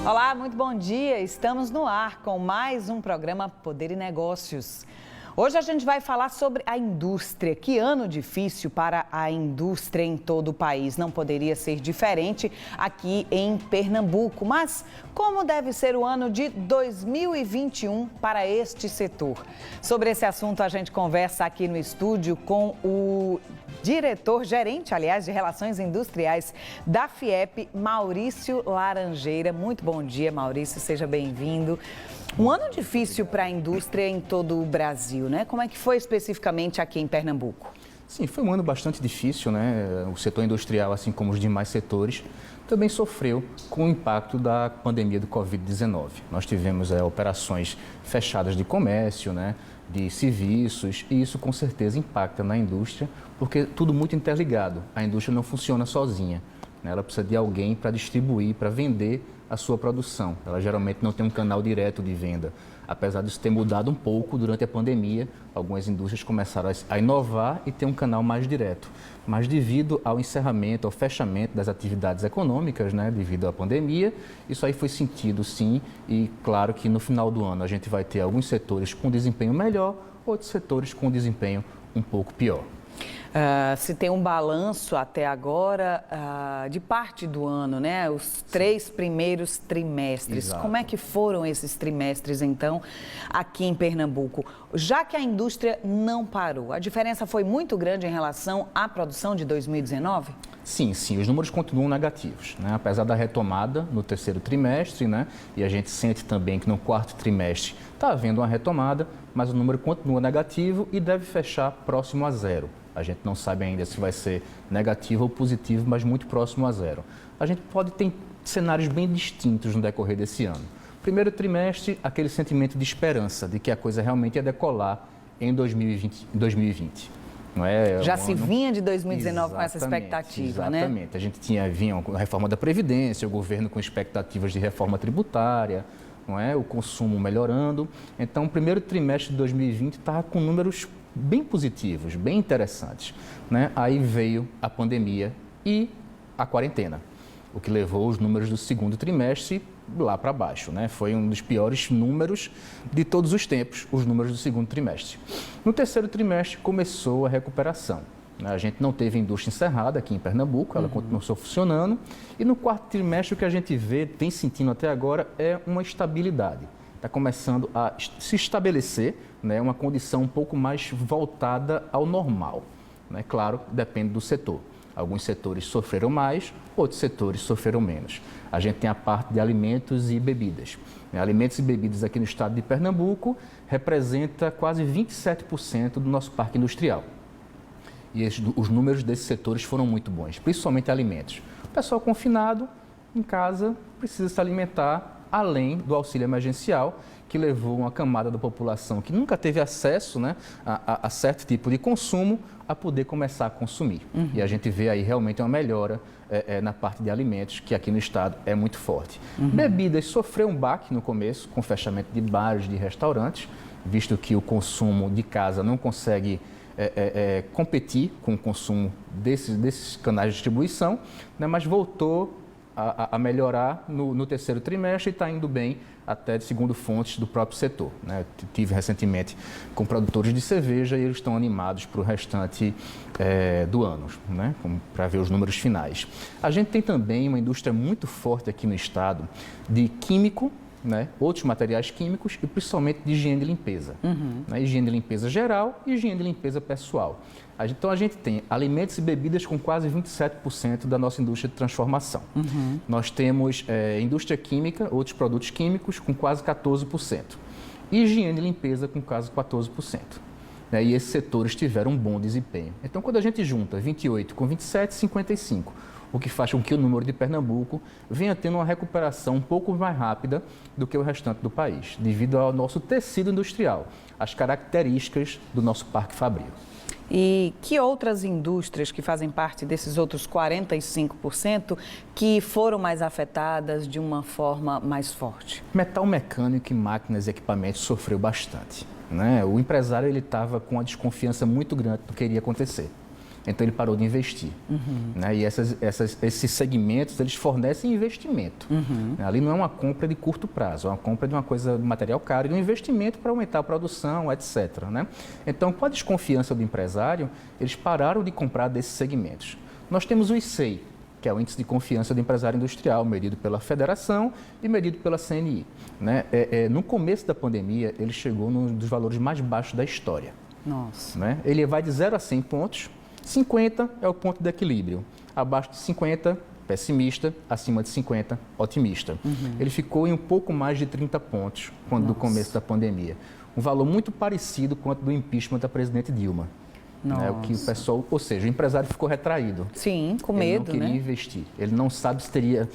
Olá, muito bom dia. Estamos no ar com mais um programa Poder e Negócios. Hoje a gente vai falar sobre a indústria. Que ano difícil para a indústria em todo o país. Não poderia ser diferente aqui em Pernambuco. Mas como deve ser o ano de 2021 para este setor? Sobre esse assunto a gente conversa aqui no estúdio com o gerente, aliás, de Relações Industriais da FIEP, Maurício Laranjeira. Muito bom dia, Maurício, seja bem-vindo. Um ano difícil para a indústria em todo o Brasil, né? Como é que foi especificamente aqui em Pernambuco? Sim, foi um ano bastante difícil, né? O setor industrial, assim como os demais setores, também sofreu com o impacto da pandemia do Covid-19. Nós tivemos operações fechadas de comércio, né? De serviços, e isso com certeza impacta na indústria, porque tudo muito interligado. A indústria não funciona sozinha, né? Ela precisa de alguém para distribuir, para vender a sua produção. Ela geralmente não tem um canal direto de venda. Apesar disso ter mudado um pouco durante a pandemia, algumas indústrias começaram a inovar e ter um canal mais direto. Mas devido ao encerramento, ao fechamento das atividades econômicas, né, devido à pandemia, isso aí foi sentido sim, e claro que no final do ano a gente vai ter alguns setores com desempenho melhor, outros setores com desempenho um pouco pior. Se tem um balanço até agora de parte do ano, né? Os 3 primeiros trimestres. Exato. Como é que foram esses trimestres, então, aqui em Pernambuco? Já que a indústria não parou, a diferença foi muito grande em relação à produção de 2019? Sim, os números continuam negativos, né? Apesar da retomada no terceiro trimestre, né? E a gente sente também que no quarto trimestre está havendo uma retomada, mas o número continua negativo e deve fechar próximo a zero. A gente não sabe ainda se vai ser negativo ou positivo, mas muito próximo a zero. A gente pode ter cenários bem distintos no decorrer desse ano. Primeiro trimestre, aquele sentimento de esperança, de que a coisa realmente ia decolar em 2020. Não é? Já se vinha de 2019 com essa expectativa, né? Exatamente. A gente vinha com a reforma da Previdência, o governo com expectativas de reforma tributária, não é? O consumo melhorando. Então, o primeiro trimestre de 2020 estava com números bem positivos, bem interessantes, né? Aí veio a pandemia e a quarentena, o que levou os números do segundo trimestre lá para baixo, né? Foi um dos piores números de todos os tempos, os números do segundo trimestre. No terceiro trimestre começou a recuperação, né? A gente não teve indústria encerrada aqui em Pernambuco, ela continuou funcionando, e no quarto trimestre o que a gente vem sentindo até agora é uma estabilidade. Está começando a se estabelecer, né, uma condição um pouco mais voltada ao normal, né? Claro, depende do setor. Alguns setores sofreram mais, outros setores sofreram menos. A gente tem a parte de alimentos e bebidas. Alimentos e bebidas aqui no estado de Pernambuco representa quase 27% do nosso parque industrial. E os números desses setores foram muito bons, principalmente alimentos. O pessoal confinado em casa precisa se alimentar, além do auxílio emergencial, que levou uma camada da população que nunca teve acesso, né, a certo tipo de consumo, a poder começar a consumir. E a gente vê aí realmente uma melhora na parte de alimentos, que aqui no estado é muito forte. Bebidas sofreu um baque no começo, com o fechamento de bares, de restaurantes, visto que o consumo de casa não consegue competir com o consumo desses canais de distribuição, né, mas voltou a melhorar no terceiro trimestre e está indo bem até segundo fontes do próprio setor, né? Tive recentemente com produtores de cerveja e eles estão animados para o restante do ano, né? Para ver os números finais. A gente tem também uma indústria muito forte aqui no estado de químico, né? Outros materiais químicos e principalmente de higiene e limpeza. Né? Higiene e limpeza geral e higiene e limpeza pessoal. Então, a gente tem alimentos e bebidas com quase 27% da nossa indústria de transformação. Nós temos indústria química, outros produtos químicos, com quase 14%. E higiene e limpeza com quase 14%. Né? E esses setores tiveram um bom desempenho. Então, quando a gente junta 28 com 27, 55, o que faz com que o número de Pernambuco venha tendo uma recuperação um pouco mais rápida do que o restante do país, devido ao nosso tecido industrial, as características do nosso parque fabril. E que outras indústrias que fazem parte desses outros 45% que foram mais afetadas de uma forma mais forte? Metal mecânico e máquinas e equipamentos sofreu bastante, né? O empresário estava com uma desconfiança muito grande do que iria acontecer. Então ele parou de investir. Né? E esses segmentos, eles fornecem investimento. Né? Ali não é uma compra de curto prazo, é uma compra de uma coisa de material caro, de um investimento para aumentar a produção, etc. Né? Então, com a desconfiança do empresário, eles pararam de comprar desses segmentos. Nós temos o ICEI, que é o Índice de Confiança do Empresário Industrial, medido pela Federação e medido pela CNI. Né? No começo da pandemia, ele chegou num dos valores mais baixos da história. Nossa. Né? Ele vai de 0 a 100 pontos, 50 é o ponto de equilíbrio, abaixo de 50, pessimista, acima de 50, otimista. Ele ficou em um pouco mais de 30 pontos quando do começo da pandemia. Um valor muito parecido com o do impeachment da presidente Dilma. Né, o que o pessoal, ou seja, o empresário ficou retraído. Sim, com medo, ele não queria investir. Ele não sabe se teria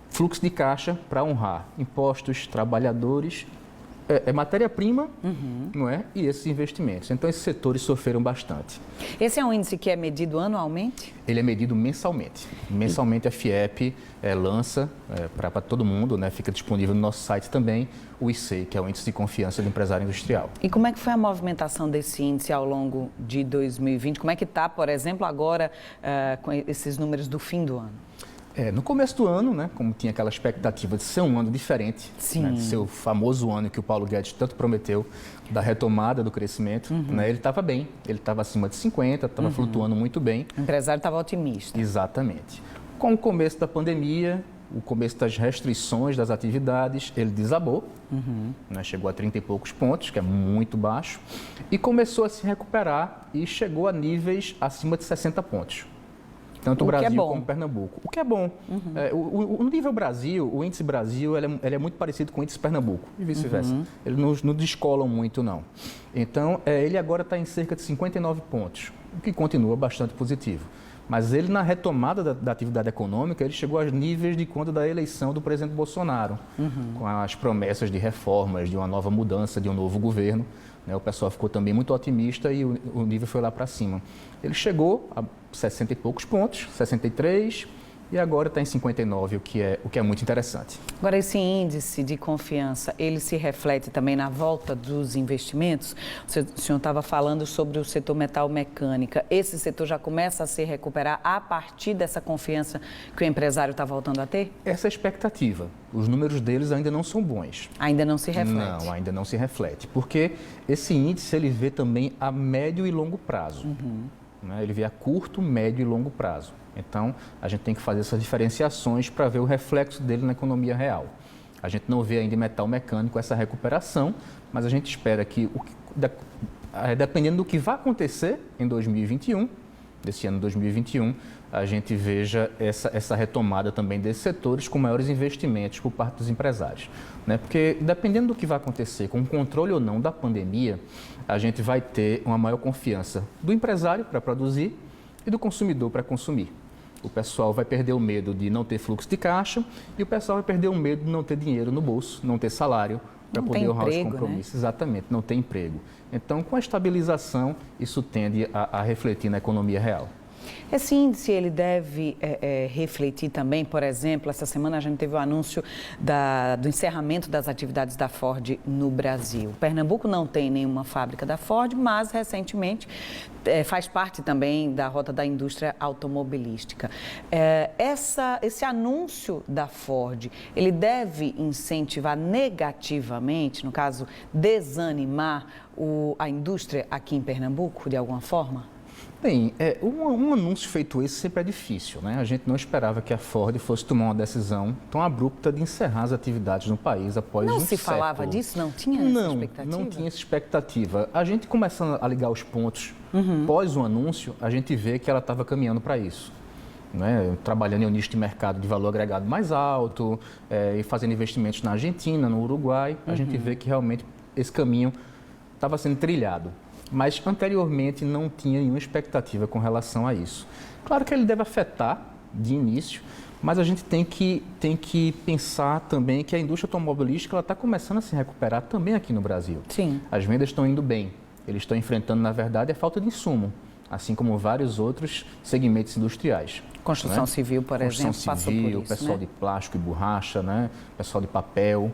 fluxo de caixa para honrar impostos, trabalhadores, matéria-prima, não é? E esses investimentos. Então, esses setores sofreram bastante. Esse é um índice que é medido anualmente? Ele é medido mensalmente. Mensalmente a FIEP lança para todo mundo, né? Fica disponível no nosso site também, o ICEI, que é o Índice de Confiança do Empresário Industrial. E como é que foi a movimentação desse índice ao longo de 2020? Como é que está, por exemplo, agora com esses números do fim do ano? No começo do ano, né, como tinha aquela expectativa de ser um ano diferente, né, de ser o famoso ano que o Paulo Guedes tanto prometeu, da retomada do crescimento, né, ele estava bem, ele estava acima de 50, estava flutuando muito bem. O empresário estava otimista. Exatamente. Com o começo da pandemia, o começo das restrições das atividades, ele desabou, né, chegou a 30 e poucos pontos, que é muito baixo, e começou a se recuperar e chegou a níveis acima de 60 pontos. Tanto o Brasil como Pernambuco. O que é bom. O nível Brasil, o índice Brasil, ele é muito parecido com o índice Pernambuco e vice-versa. Eles não descolam muito, não. Então, ele agora está em cerca de 59 pontos, o que continua bastante positivo. Mas ele, na retomada da atividade econômica, ele chegou aos níveis de quando da eleição do presidente Bolsonaro, com as promessas de reformas, de uma nova mudança, de um novo governo. O pessoal ficou também muito otimista e o nível foi lá para cima. Ele chegou a 60 e poucos pontos, 63, e agora está em 59, o que é muito interessante. Agora, esse índice de confiança, ele se reflete também na volta dos investimentos? O senhor estava falando sobre o setor metal-mecânica. Esse setor já começa a se recuperar a partir dessa confiança que o empresário está voltando a ter? Essa é a expectativa. Os números deles ainda não são bons. Ainda não se reflete? Não, ainda não se reflete, porque esse índice ele vê também a médio e longo prazo. Né? Ele vê a curto, médio e longo prazo. Então, a gente tem que fazer essas diferenciações para ver o reflexo dele na economia real. A gente não vê ainda em metal mecânico essa recuperação, mas a gente espera que, dependendo do que vai acontecer em 2021, desse ano 2021, a gente veja essa retomada também desses setores com maiores investimentos por parte dos empresários. Né? Porque, dependendo do que vai acontecer, com o controle ou não da pandemia, a gente vai ter uma maior confiança do empresário para produzir e do consumidor para consumir. O pessoal vai perder o medo de não ter fluxo de caixa e o pessoal vai perder o medo de não ter dinheiro no bolso, não ter salário para poder honrar os compromissos. Né? Exatamente, não ter emprego. Então, com a estabilização, isso tende a refletir na economia real. Esse índice, ele deve refletir também, por exemplo, essa semana a gente teve o anúncio do encerramento das atividades da Ford no Brasil. Pernambuco não tem nenhuma fábrica da Ford, mas recentemente faz parte também da rota da indústria automobilística. Esse anúncio da Ford, ele deve incentivar negativamente, no caso, desanimar a indústria aqui em Pernambuco, de alguma forma? Bem, um anúncio feito esse sempre é difícil, né? A gente não esperava que a Ford fosse tomar uma decisão tão abrupta de encerrar as atividades no país após um século. Não se falava disso? Não tinha essa expectativa? Não tinha essa expectativa. A gente começando a ligar os pontos pós o anúncio, a gente vê que ela estava caminhando para isso. Né? Trabalhando em um nicho de mercado de valor agregado mais alto, e fazendo investimentos na Argentina, no Uruguai, a gente vê que realmente esse caminho estava sendo trilhado. Mas anteriormente não tinha nenhuma expectativa com relação a isso. Claro que ele deve afetar de início, mas a gente tem que pensar também que a indústria automobilística está começando a se recuperar também aqui no Brasil. Sim. As vendas estão indo bem. Eles estão enfrentando, na verdade, a falta de insumo, assim como vários outros segmentos industriais. Construção civil, por exemplo, passou por isso, pessoal né? de plástico e borracha, né? Pessoal de papel.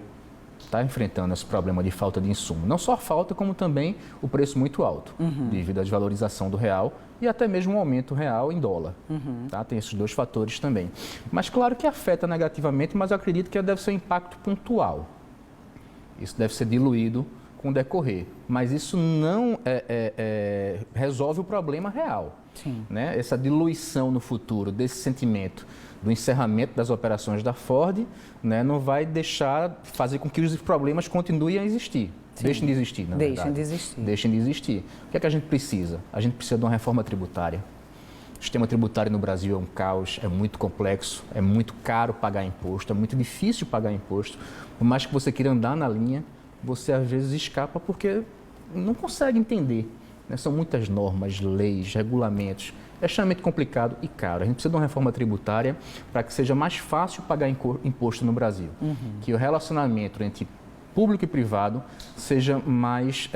está enfrentando esse problema de falta de insumo. Não só a falta, como também o preço muito alto, devido à desvalorização do real e até mesmo um aumento real em dólar. Tá? Tem esses dois fatores também. Mas claro que afeta negativamente, mas eu acredito que deve ser um impacto pontual. Isso deve ser diluído com o decorrer. Mas isso não resolve o problema real. Sim. Né? Essa diluição no futuro desse sentimento do encerramento das operações da Ford, né, não vai fazer com que os problemas continuem a existir. Sim. Deixem de existir, na verdade. Deixem de existir. Deixem de existir. O que é que a gente precisa? A gente precisa de uma reforma tributária. O sistema tributário no Brasil é um caos, é muito complexo, é muito caro pagar imposto, é muito difícil pagar imposto. Por mais que você queira andar na linha, você às vezes escapa porque não consegue entender. Né? São muitas normas, leis, regulamentos. É extremamente complicado e caro. A gente precisa de uma reforma tributária para que seja mais fácil pagar imposto no Brasil. Que o relacionamento entre público e privado seja mais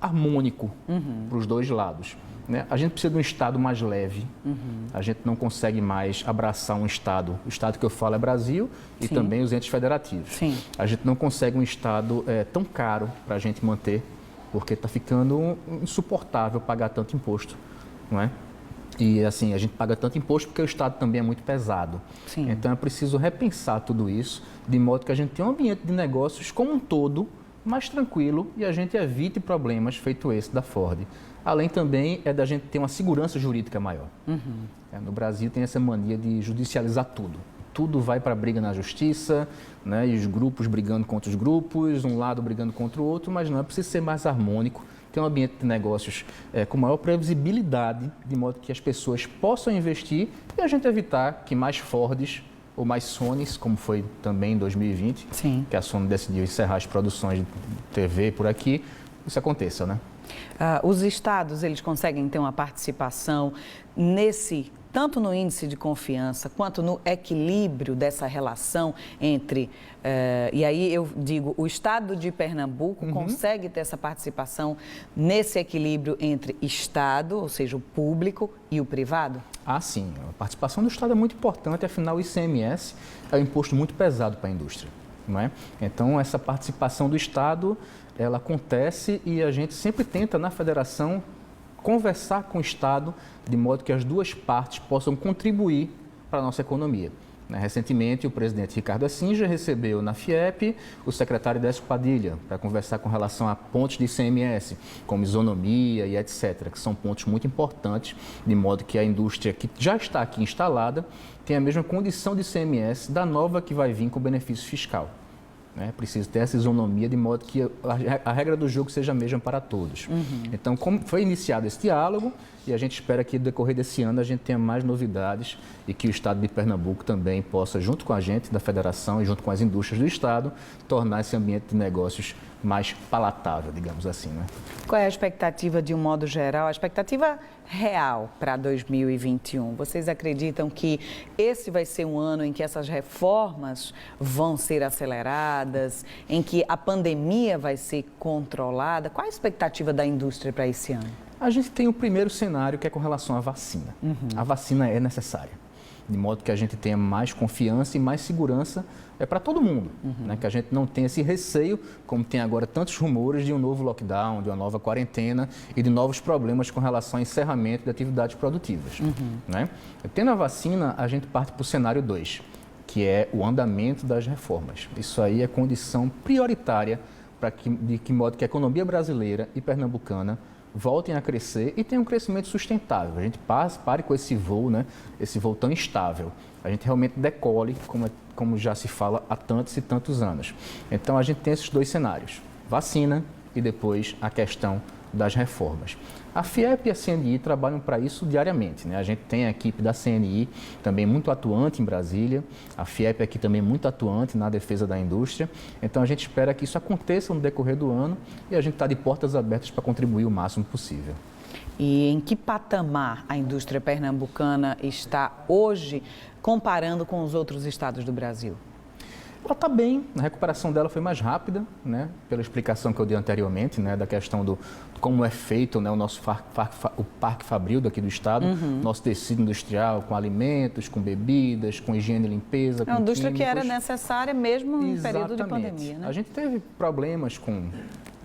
harmônico para os dois lados. Né? A gente precisa de um Estado mais leve. A gente não consegue mais abraçar um Estado. O Estado que eu falo é Brasil e Sim. também os entes federativos. Sim. A gente não consegue um Estado tão caro para a gente manter, porque está ficando insuportável pagar tanto imposto. Não é? E assim, a gente paga tanto imposto porque o Estado também é muito pesado. Sim. Então é preciso repensar tudo isso, de modo que a gente tenha um ambiente de negócios como um todo mais tranquilo e a gente evite problemas feito esse da Ford. Além também da gente ter uma segurança jurídica maior. No Brasil tem essa mania de judicializar tudo. Tudo vai para a briga na justiça, né? E os grupos brigando contra os grupos, um lado brigando contra o outro, mas não, é preciso ser mais harmônico, ter um ambiente de negócios com maior previsibilidade, de modo que as pessoas possam investir e a gente evitar que mais Fords ou mais Sonys, como foi também em 2020, Sim. que a Sony decidiu encerrar as produções de TV por aqui, isso aconteça, né? Os estados, eles conseguem ter uma participação tanto no índice de confiança, quanto no equilíbrio dessa relação entre, e aí eu digo, o estado de Pernambuco consegue ter essa participação nesse equilíbrio entre estado, ou seja, o público e o privado? Ah, sim. A participação do Estado é muito importante, afinal o ICMS é um imposto muito pesado para a indústria. Não é? Então, essa participação do Estado, ela acontece e a gente sempre tenta, na federação, conversar com o Estado de modo que as duas partes possam contribuir para a nossa economia. Recentemente, o presidente Ricardo Assinger recebeu na FIEP o secretário Décio Padilha para conversar com relação a pontos de ICMS, como isonomia e etc., que são pontos muito importantes, de modo que a indústria que já está aqui instalada tenha a mesma condição de ICMS da nova que vai vir com benefício fiscal. Precisa ter essa isonomia de modo que a regra do jogo seja a mesma para todos. Então, como foi iniciado esse diálogo e a gente espera que no decorrer desse ano a gente tenha mais novidades e que o Estado de Pernambuco também possa, junto com a gente da Federação e junto com as indústrias do Estado, tornar esse ambiente de negócios mais palatável, digamos assim. Né? Qual é a expectativa, de um modo geral, a expectativa real para 2021? Vocês acreditam que esse vai ser um ano em que essas reformas vão ser aceleradas, em que a pandemia vai ser controlada? Qual a expectativa da indústria para esse ano? A gente tem o primeiro cenário, que é com relação à vacina. A vacina é necessária, de modo que a gente tenha mais confiança e mais segurança para todo mundo, que a gente não tenha esse receio, como tem agora tantos rumores de um novo lockdown, de uma nova quarentena e de novos problemas com relação ao encerramento de atividades produtivas. Tendo a vacina, a gente parte para o cenário 2, que é o andamento das reformas. Isso aí é condição prioritária de que modo que a economia brasileira e pernambucana voltem a crescer e tenham um crescimento sustentável. A gente pare com esse voo, esse voo tão instável. A gente realmente decole, como já se fala há tantos e tantos anos. Então, a gente tem esses dois cenários, vacina e depois a questão das reformas. A FIEP e a CNI trabalham para isso diariamente. A gente tem a equipe da CNI também muito atuante em Brasília, a FIEP aqui também muito atuante na defesa da indústria. Então, a gente espera que isso aconteça no decorrer do ano e a gente está de portas abertas para contribuir o máximo possível. E em que patamar a indústria pernambucana está hoje, comparando com os outros estados do Brasil? ela está bem, a recuperação dela foi mais rápida, né? Pela explicação que eu dei anteriormente, né? Da questão do como é feito, né? O nosso o Parque Fabril daqui do estado, nosso tecido industrial com alimentos, com bebidas, com higiene e limpeza, É uma indústria que era necessária mesmo em período de pandemia, né? A gente teve problemas com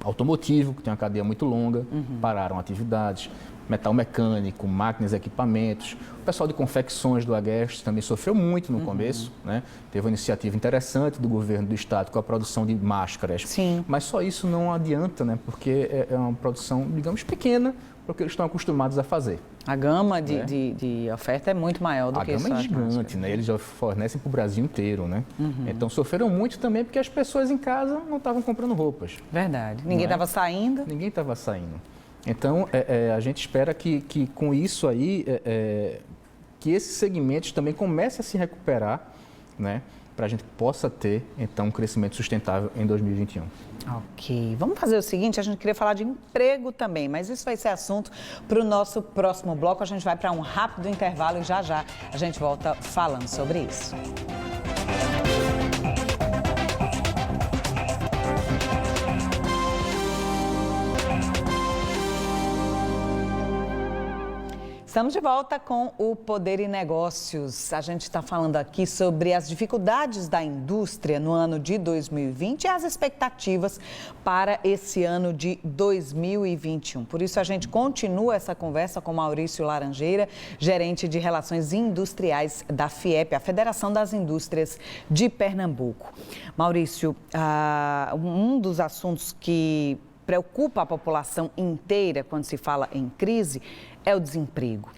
automotivo, que tem uma cadeia muito longa, pararam atividades, metal mecânico, máquinas, equipamentos. O pessoal de confecções do Agreste também sofreu muito no começo, né? Teve uma iniciativa interessante do governo do estado com a produção de máscaras. Sim. Mas só isso não adianta, né? Porque é uma produção, digamos, pequena para o que eles estão acostumados a fazer. A gama de oferta é muito maior do que isso. A gama é gigante, né? Eles já fornecem para o Brasil inteiro, né? Então sofreram muito também porque as pessoas em casa não estavam comprando roupas. Verdade. Ninguém estava saindo. Ninguém estava saindo. Então, a gente espera que com isso aí, que esses segmentos também comecem a se recuperar, né? Para a gente possa ter, então, um crescimento sustentável em 2021. Ok. Vamos fazer o seguinte, a gente queria falar de emprego também, mas isso vai ser assunto para o nosso próximo bloco. A gente vai para um rápido intervalo e já a gente volta falando sobre isso. Estamos de volta com o Poder e Negócios. A gente está falando aqui sobre as dificuldades da indústria no ano de 2020 e as expectativas para esse ano de 2021. Por isso, a gente continua essa conversa com Maurício Laranjeira, gerente de Relações Industriais da FIEP, a Federação das Indústrias de Pernambuco. Maurício, um dos assuntos que preocupa a população inteira quando se fala em crise é o desemprego.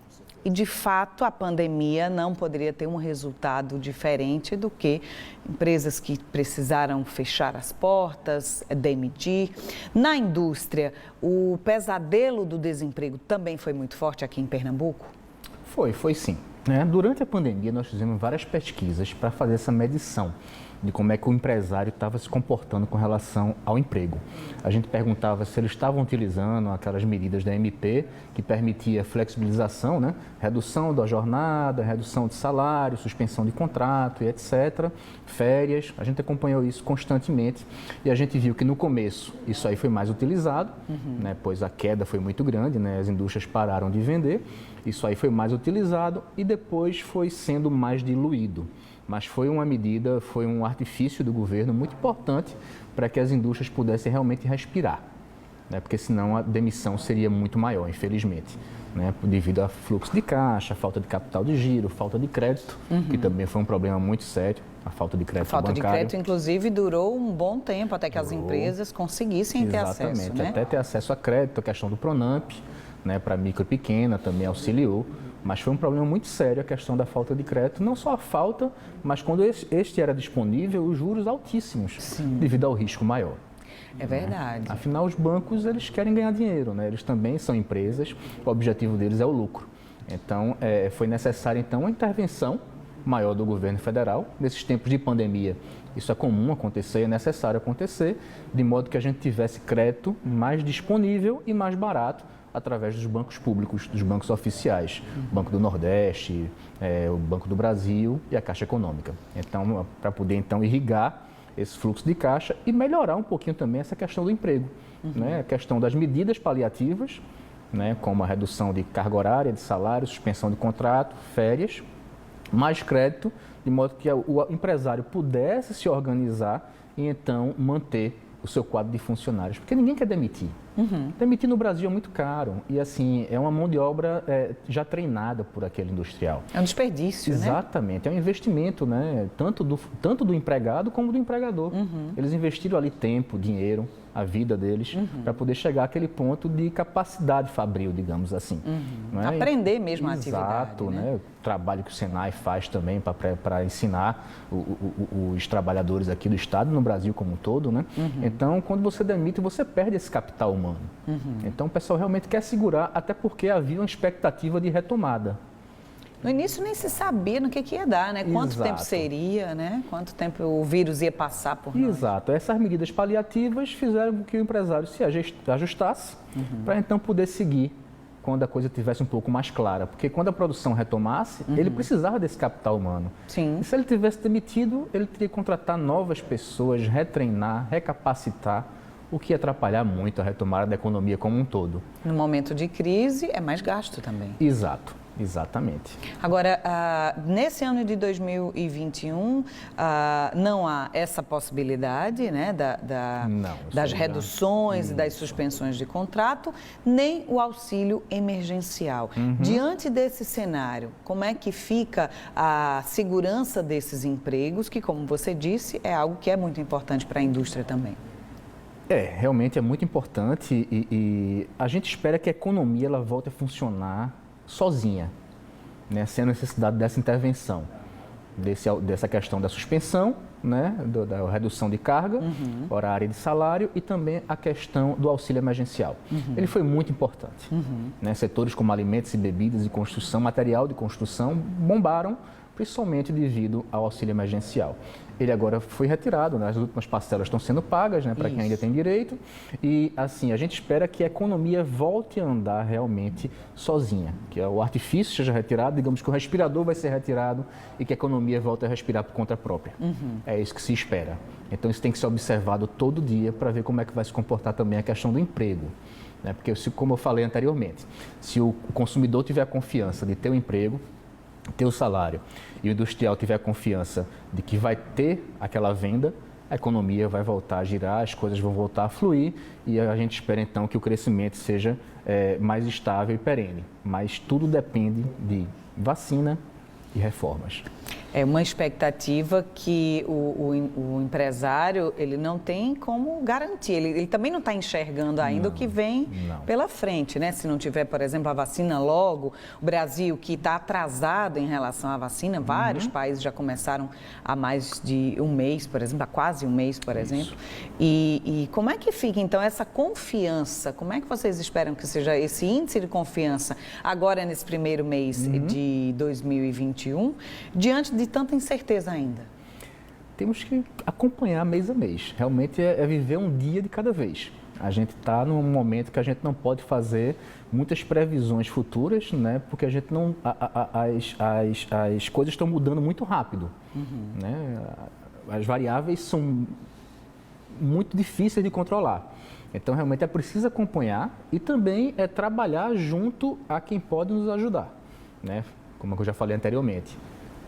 E, de fato, a pandemia não poderia ter um resultado diferente do que empresas que precisaram fechar as portas, demitir. Na indústria, o pesadelo do desemprego também foi muito forte aqui em Pernambuco? Foi sim. Durante a pandemia, nós fizemos várias pesquisas para fazer essa medição de como é que o empresário estava se comportando com relação ao emprego. A gente perguntava se eles estavam utilizando aquelas medidas da MP que permitia flexibilização, né? Redução da jornada, redução de salário, suspensão de contrato e etc. Férias, a gente acompanhou isso constantemente e a gente viu que no começo isso aí foi mais utilizado, né? Pois a queda foi muito grande, né? As indústrias pararam de vender, isso aí foi mais utilizado e depois foi sendo mais diluído. Mas foi uma medida, foi um artifício do governo muito importante para que as indústrias pudessem realmente respirar, né? Porque senão a demissão seria muito maior, infelizmente, né? Devido a fluxo de caixa, falta de capital de giro, falta de crédito, que também foi um problema muito sério, a falta de crédito bancário. A falta de crédito, inclusive, durou um bom tempo até que as empresas conseguissem ter acesso, né? Exatamente, até ter acesso a crédito, a questão do Pronamp, né? Para micro e pequena também auxiliou. Mas foi um problema muito sério a questão da falta de crédito, não só a falta, mas quando este era disponível, os juros altíssimos, devido ao risco maior. É verdade. Afinal, os bancos, eles querem ganhar dinheiro, né? Eles também são empresas, o objetivo deles é o lucro. Então, foi necessária, então, uma intervenção maior do governo federal. Nesses tempos de pandemia, isso é comum acontecer, é necessário acontecer, de modo que a gente tivesse crédito mais disponível e mais barato, através dos bancos públicos, dos bancos oficiais, o Banco do Nordeste, o Banco do Brasil e a Caixa Econômica. Então, para poder então irrigar esse fluxo de caixa e melhorar um pouquinho também essa questão do emprego, né? A questão das medidas paliativas, né? Como a redução de carga horária, de salário, suspensão de contrato, férias, mais crédito, de modo que o empresário pudesse se organizar e então manter o seu quadro de funcionários, porque ninguém quer demitir. Demitir no Brasil é muito caro e, assim, é uma mão de obra já treinada por aquele industrial. É um desperdício, Exatamente, né? É um investimento, né? Tanto do empregado como do empregador. Eles investiram ali tempo, dinheiro, a vida deles, para poder chegar àquele ponto de capacidade fabril, digamos assim. Não é? Aprender mesmo a atividade. Exato, né? O trabalho que o Senai faz também para ensinar os trabalhadores aqui do Estado, no Brasil como um todo, né? Então, quando você demite, você perde esse capital humano. Então, o pessoal realmente quer segurar, até porque havia uma expectativa de retomada. No início nem se sabia no que ia dar, né? Quanto Exato. tempo seria, né? Quanto tempo o vírus ia passar por nós. Exato. Essas medidas paliativas fizeram com que o empresário se ajustasse para então poder seguir quando a coisa estivesse um pouco mais clara. Porque quando a produção retomasse, ele precisava desse capital humano. Sim. E se ele tivesse demitido, ele teria que contratar novas pessoas, retreinar, recapacitar, o que ia atrapalhar muito a retomada da economia como um todo. No momento de crise, é mais gasto também. Exato, exatamente. Agora, nesse ano de 2021, não há essa possibilidade, né, das reduções e das suspensões de contrato, nem o auxílio emergencial. Diante desse cenário, como é que fica a segurança desses empregos, que, como você disse, é algo que é muito importante para a indústria também? Realmente é muito importante e a gente espera que a economia ela volte a funcionar sozinha, né, sem a necessidade dessa intervenção, dessa questão da suspensão, né, da redução de carga horária de salário e também a questão do auxílio emergencial. Ele foi muito importante. Né, setores como alimentos e bebidas e construção, material de construção, bombaram, principalmente devido ao auxílio emergencial. Ele agora foi retirado, né? As últimas parcelas estão sendo pagas, né, para quem ainda tem direito. E, assim, a gente espera que a economia volte a andar realmente sozinha, que o artifício seja retirado, digamos que o respirador vai ser retirado e que a economia volte a respirar por conta própria. É isso que se espera. Então, isso tem que ser observado todo dia para ver como é que vai se comportar também a questão do emprego. Né? Porque, como eu falei anteriormente, se o consumidor tiver a confiança de ter um emprego, ter o salário e o industrial tiver a confiança de que vai ter aquela venda, a economia vai voltar a girar, as coisas vão voltar a fluir e a gente espera então que o crescimento seja mais estável e perene. Mas tudo depende de vacina e reformas. É uma expectativa que o empresário ele não tem como garantir. Ele também não está enxergando ainda o que vem pela frente, né? Se não tiver, por exemplo, a vacina logo, o Brasil que está atrasado em relação à vacina, vários países já começaram há mais de um mês, por exemplo, há quase um mês, por exemplo. E como é que fica, então, essa confiança? Como é que vocês esperam que seja esse índice de confiança agora nesse primeiro mês de 2021, diante de tanta incerteza ainda? Temos que acompanhar mês a mês. Realmente é viver um dia de cada vez. A gente está num momento que a gente não pode fazer muitas previsões futuras, né? Porque a gente não, as coisas estão mudando muito rápido. Né? As variáveis são muito difíceis de controlar. Então, realmente é preciso acompanhar e também trabalhar junto a quem pode nos ajudar, né? Como eu já falei anteriormente.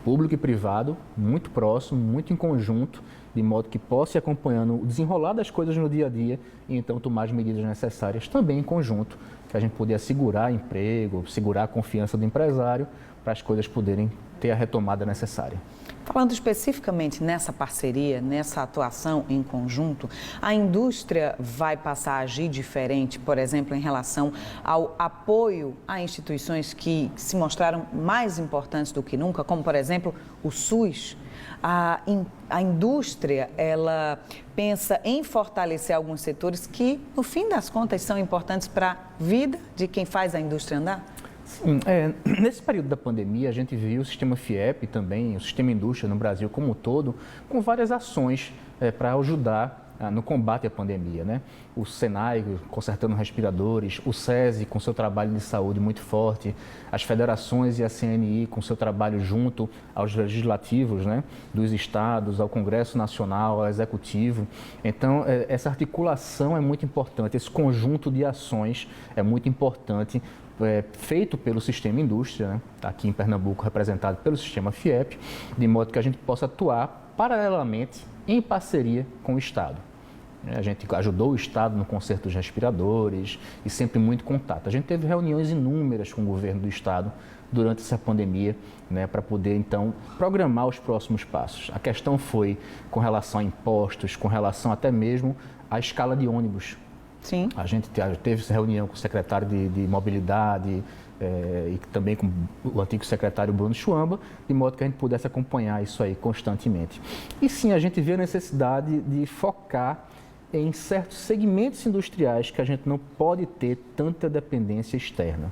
Público e privado, muito próximo, muito em conjunto, de modo que possa ir acompanhando o desenrolar das coisas no dia a dia e então tomar as medidas necessárias também em conjunto, que a gente poder assegurar emprego, segurar a confiança do empresário para as coisas poderem ter a retomada necessária. Falando especificamente nessa parceria, nessa atuação em conjunto, a indústria vai passar a agir diferente, por exemplo, em relação ao apoio a instituições que se mostraram mais importantes do que nunca, como, por exemplo, o SUS. A indústria, ela pensa em fortalecer alguns setores que, no fim das contas, são importantes para a vida de quem faz a indústria andar? Sim, nesse período da pandemia, a gente viu o sistema FIEP também, o sistema indústria no Brasil como um todo, com várias ações para ajudar no combate à pandemia, né? O Senai consertando respiradores, o SESI com seu trabalho de saúde muito forte, as federações e a CNI com seu trabalho junto aos legislativos, né? Dos estados, ao Congresso Nacional, ao Executivo. Então, essa articulação é muito importante, esse conjunto de ações é muito importante, feito pelo sistema indústria, né? Aqui em Pernambuco representado pelo sistema FIEP, de modo que a gente possa atuar paralelamente em parceria com o Estado. A gente ajudou o Estado no conserto dos respiradores e sempre muito contato. A gente teve reuniões inúmeras com o governo do Estado durante essa pandemia, né, para poder, então, programar os próximos passos. A questão foi com relação a impostos, com relação até mesmo à escala de ônibus. Sim. A gente teve essa reunião com o secretário de Mobilidade e também com o antigo secretário Bruno Chuamba, de modo que a gente pudesse acompanhar isso aí constantemente. E sim, a gente vê a necessidade de focar em certos segmentos industriais que a gente não pode ter tanta dependência externa.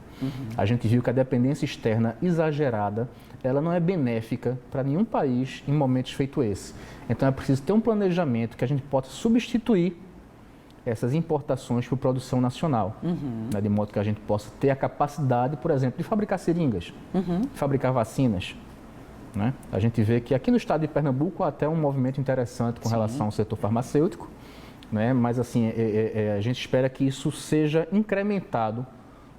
A gente viu que a dependência externa exagerada, ela não é benéfica para nenhum país em momentos feito esse. Então é preciso ter um planejamento que a gente possa substituir essas importações para produção nacional, né, de modo que a gente possa ter a capacidade, por exemplo, de fabricar seringas, de fabricar vacinas. Né? A gente vê que aqui no estado de Pernambuco há até um movimento interessante com relação ao setor farmacêutico, né? Mas assim, a gente espera que isso seja incrementado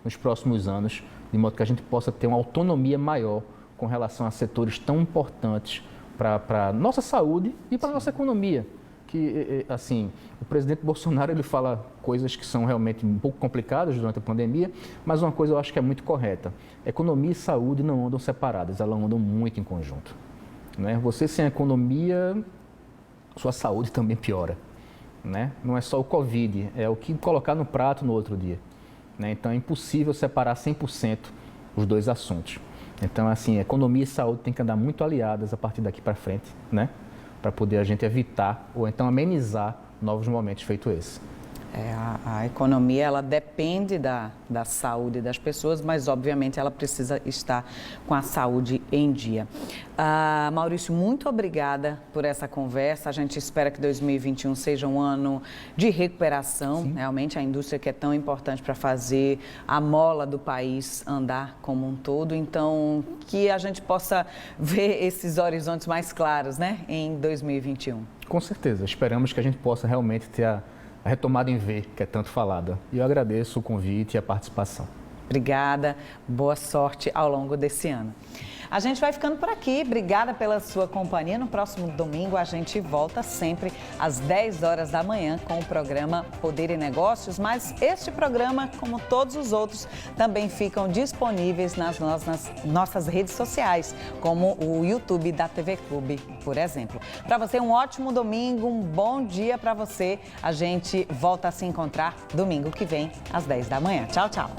nos próximos anos, de modo que a gente possa ter uma autonomia maior com relação a setores tão importantes para a nossa saúde e para a nossa economia. Que, assim, o presidente Bolsonaro ele fala coisas que são realmente um pouco complicadas durante a pandemia, mas uma coisa eu acho que é muito correta. Economia e saúde não andam separadas, elas andam muito em conjunto. Né? Você sem economia, sua saúde também piora. Né? Não é só o Covid, é o que colocar no prato no outro dia. Né? Então é impossível separar 100% os dois assuntos. Então, assim, economia e saúde têm que andar muito aliadas a partir daqui para frente, né? Para poder a gente evitar ou então amenizar novos momentos feito esse. A economia, ela depende da saúde das pessoas, mas obviamente ela precisa estar com a saúde em dia. Maurício, muito obrigada por essa conversa. A gente espera que 2021 seja um ano de recuperação. Sim. Realmente a indústria que é tão importante para fazer a mola do país andar como um todo. Então, que a gente possa ver esses horizontes mais claros, né, em 2021. Com certeza. Esperamos que a gente possa realmente ter a retomada em V, que é tanto falada. E eu agradeço o convite e a participação. Obrigada, boa sorte ao longo desse ano. A gente vai ficando por aqui. Obrigada pela sua companhia. No próximo domingo a gente volta sempre às 10 horas da manhã com o programa Poder e Negócios. Mas este programa, como todos os outros, também ficam disponíveis nas nossas redes sociais, como o YouTube da TV Clube, por exemplo. Para você, um ótimo domingo, um bom dia para você. A gente volta a se encontrar domingo que vem às 10 da manhã. Tchau, tchau.